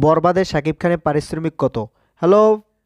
বরবাদে শাকিব খানের পারিশ্রমিক কত? Hello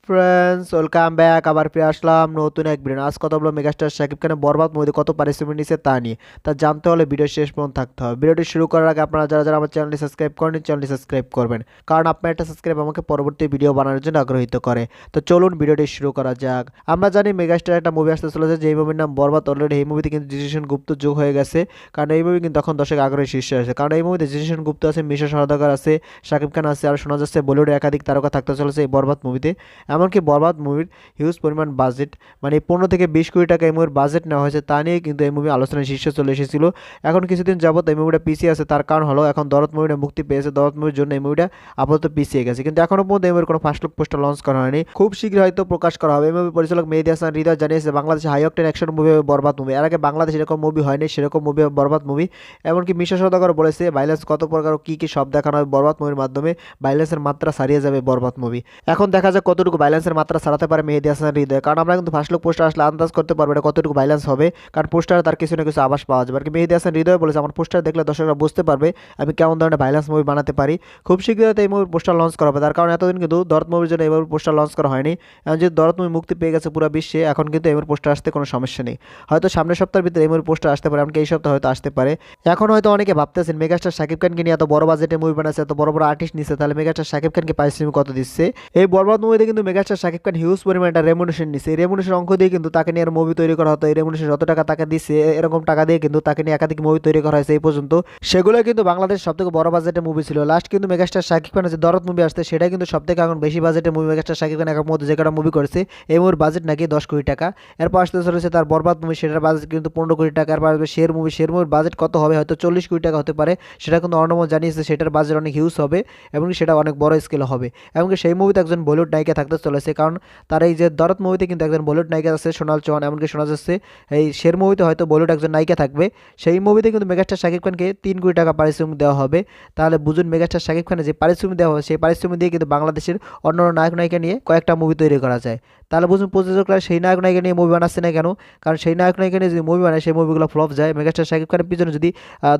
friends, welcome back. আবার ফিরে আসলাম নতুন এক ভিডিও। আজ কথা বলবো মেগাস্টার শাকিব খানের বরবাদ মুভিতে কত পারিশ্রমিক নিচ্ছে তা নিয়ে। তা জানতে হলে ভিডিও শেষ পর্যন্ত থাকতে হবে। ভিডিওটি শুরু করার আগে আপনারা যারা যারা আমার চ্যানেলটি সাবস্ক্রাইব করেন, চ্যানেলটি সাবস্ক্রাইব করবেন, কারণ আপনার একটা সাবস্ক্রাইব আমাকে পরবর্তী ভিডিও বানানোর জন্য আগ্রহীত করে। তো চলুন ভিডিওটি শুরু করা যাক। আমরা জানি মেগাস্টার একটা মুভি আসতে চলেছে, যে মুভির নাম বরবাদ। অলরেডি এই মুভিতে কিন্তু জিতেন গুপ্ত যোগ হয়ে গেছে, কারণ এই মুভি কিন্তু তখন দর্শক আগ্রহী শীর্ষে আছে। কারণ এই মুভিতে জিতেন গুপ্ত আছে, মিশা সওদাগর আছে, শাকিব খান আছে, আর শোনা যাচ্ছে বলিউডের একাধিক তারকা থাকতে চলেছে এই বরবাদ মুভিতে। এমনকি বরবাদ মুভির হিউজ পরিমাণ বাজেট, মানে 15 থেকে 20 কোটি টাকা এই মুভির বাজেট নেওয়া হয়েছে, তা নিয়ে কিন্তু এই মুভি আলোচনায় শীর্ষে চলে এসেছিল। এখন কিছুদিন যাবত এই মুভিটা পিছিয়ে আছে, তার কারণ হলো এখন দরদ মুভিটা মুক্তি পেয়েছে। দরদ মুভির জন্য এই মুভিটা আপাতত পিছিয়ে গেছে, কিন্তু এখনো পর্যন্ত এই মুভির কোনো ফার্স্ট লুক পোস্টার লঞ্চ করা হয়নি। খুব শীঘ্র হয়তো প্রকাশ করা হবে। এই মুভি পরিচালক মেহেদী হাসান হৃদয় জানিয়েছে বাংলাদেশে হাই অক্টেন অ্যাকশন মুভি হবে বরবাদ মুভি। এর আগে বাংলাদেশে এরকম মুভি হয়নি, সেরকম মুভি হবে বরবাদ মুভি। এমনকি মিশা সওদাগর বলেছে ভাইলেন্স কত প্রকার কি কি সব দেখানো হবে বরবাদ মুভির মাধ্যমে, ভাইলেন্সের মাত্রা ছাড়িয়ে যাবে বরবাদ মুভি। এখন দেখা যাক কতটুকু ভাইলেন্সের মাত্রা ছাড়াতে পারে মেহেদী হাসান হৃদয়, কারণ আমরা কিন্তু ফার্স্ট লুক পোস্টার আসলে আন্দাজ করতে পারবো এটা কতটুকু ভাইলেন্স হবে, কারণ পোস্টারে তার কিছু না কিছু আভাস পাওয়া যাবে। আর কি মেহেদী হাসান হৃদয় বলেছে আমার পোস্টার দেখলে দর্শকরা বুঝতে পারবে আমি কেমন ধরনের ভাইলেন্স মুভি বানাতে পারি। খুব শীঘ্রই এই মুভির পোস্টার লঞ্চ করা হবে, তার কারণ এতদিন কিন্তু দরদ মুভির জন্য এই মুভির পোস্টার লঞ্চ করা হয়নি। এখন যদি দরদ মুভি মুক্তি পেয়ে গেছে পুরো বিশ্বে, এখন কিন্তু এই মুভির পোস্টার আসতে কোনো সমস্যা নেই। হয়তো সামনের সপ্তাহের ভিতরে এই মুভির পোস্টার আসতে পারে, এমনকি এই সপ্তাহে হয়তো আসতে পারে। এখন হয়তো অনেকে ভাবতেছেন মেগাস্টার শাকিব খানকে নিয়ে এত বড় বাজেটে মুভি বানাচ্ছে, এত বড় বড় আর্টিস্ট নিচ্ছে, তাহলে মেগাস্টার শাকিব খানকে পারিশ্রমিক কত দিচ্ছে? এই বরবাদ মুভিতে কিন্তু মেগাস্টার শাকিব খান হিউজ পরিমাণে একটা রেমুনেশন নিচ্ছে। এই রেমুনেশন অঙ্ক দিয়ে কিন্তু তাকে নিয়ে মুভি তৈরি করা হতো। এই রেমুনেশন যত টাকা তাকে দিচ্ছে, এরকম টাকা দিয়ে কিন্তু তাকে নিয়ে একাধিক মুভি তৈরি করা হয়েছে এই পর্যন্ত। সেগুলো কিন্তু বাংলাদেশের সবথেকে বড় বাজেটের মুভি ছিল। লাস্ট কিন্তু মেগাস্টার শাকিব খানের যে দরদ মুভি আসছে, সেটা কিন্তু সবথেকে এখন বেশি বাজেটের মুভি। মেগাস্টার শাকিব খান একের মধ্যে যে কটা মুভি করেছে, এই মুভির বাজেট নাকি 10 কোটি টাকা। এরপর আসতে চলেছে তার বরবাদ মুভি, সেটার বাজেট কিন্তু 15 কোটি টাকা। এরপর আসবে শের মুভি, শের মুভির বাজেট কত হবে? হয়তো 40 কোটি টাকা হতে পারে। সেটা কিন্তু অর্ণমোল জানিয়েছে সেটার বাজেট অনেক হিউজ হবে এবং সেটা অনেক বড় স্কেল হবে। এমনকি সেই মুভিতে একজন বলিউড নায়িকা থাকতে চলেছে, কারণ তার এই যে দরদ মুভিতে কিন্তু একজন বলিউড নায়িকা আছে সোনাল চৌহান। এমনকি শোনা যাচ্ছে এই শের মুভিতে হয়তো বলিউড একজন নায়িকা থাকবে। সেই মুভিতে কিন্তু মেগাস্টার শাকিব খানকে 3 কোটি টাকা পারিশ্রমিক দেওয়া হবে। তাহলে বুঝুন মেগাস্টার শাকিব খানের যে পারিশ্রমিক দেওয়া হবে, সেই পারিশ্রমিক দিয়ে কিন্তু বাংলাদেশের অন্যান্য নায়ক নায়িকা নিয়ে কয়েকটা মুভি তৈরি করা যায়। তাহলে বুঝুন প্রযোজকরা সেই নায়ক নায়িকা নিয়ে মুভি বানাচ্ছে না কেন? কারণ সেই নায়ক নায়িকা নিয়ে যদি মুভি বানায়, সেই মুভিগুলো ফ্লপ যায়। মেগাস্টার শাকিব খানের পিছনে যদি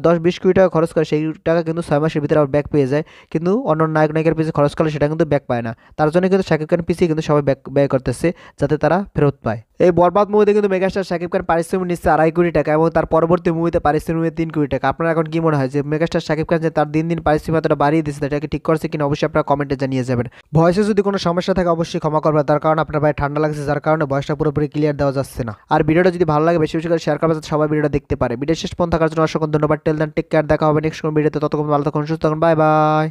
10-20 কোটি টাকা খরচ করে, সেই টাকা কিন্তু 6 মাসের ভিতরে আবার ব্যাক পেয়ে যায়। কিন্তু অন্য নায়ক নায়িকার পিছনে খরচ করলে সেটা কিন্তু ব্যাক পায় না। তার জন্য কিন্তু শাকিব খানের পিছিয়ে কিন্তু সবাই ব্যাক ব্যয় করতেছে, যাতে তারা ফেরত পায়। এই বরবাদ মুভিতে কিন্তু মেগাস্টার শাকিব খান পারিশ্রমিক নিচ্ছে 2.5 কোটি টাকা, এবং তার পরবর্তী মুভিতে পারিশ্রমিক 3 কোটি টাকা। আপনার এখন কি মনে হয় যে মেগাস্টার শাকিব খান যে তার দিন দিন পারিশ্রমিক এতটা বাড়িয়ে দিচ্ছে, এটাকে ঠিক করছে কিনা? অবশ্যই আপনারা কমেন্টে জানিয়ে যাবেন। ভয়েসে যদি কোনো সমস্যা থাকে অবশ্যই ক্ষমা করবেন, তার কারণ আপনার ভাই ঠান্ডা লাগছে, যার কারণে ভয়েসটা পুরোপুরি ক্লিয়ার দেওয়া যাচ্ছে না। আর ভিডিওটা যদি ভালো লাগে বেশি বেশি করে শেয়ার করবেন, যাতে সবাই ভিডিওটা দেখতে পারে। ভিডিও শেষ পর্যন্ত থাকার জন্য অসংখ্য ধন্যবাদ। টেল দেন টেক কেয়ার, দেখা হবে নেক্সট কোন ভিডিওতে। ততক্ষণ ভালো থাকুন, সুস্থ থাকুন, বাই বাই।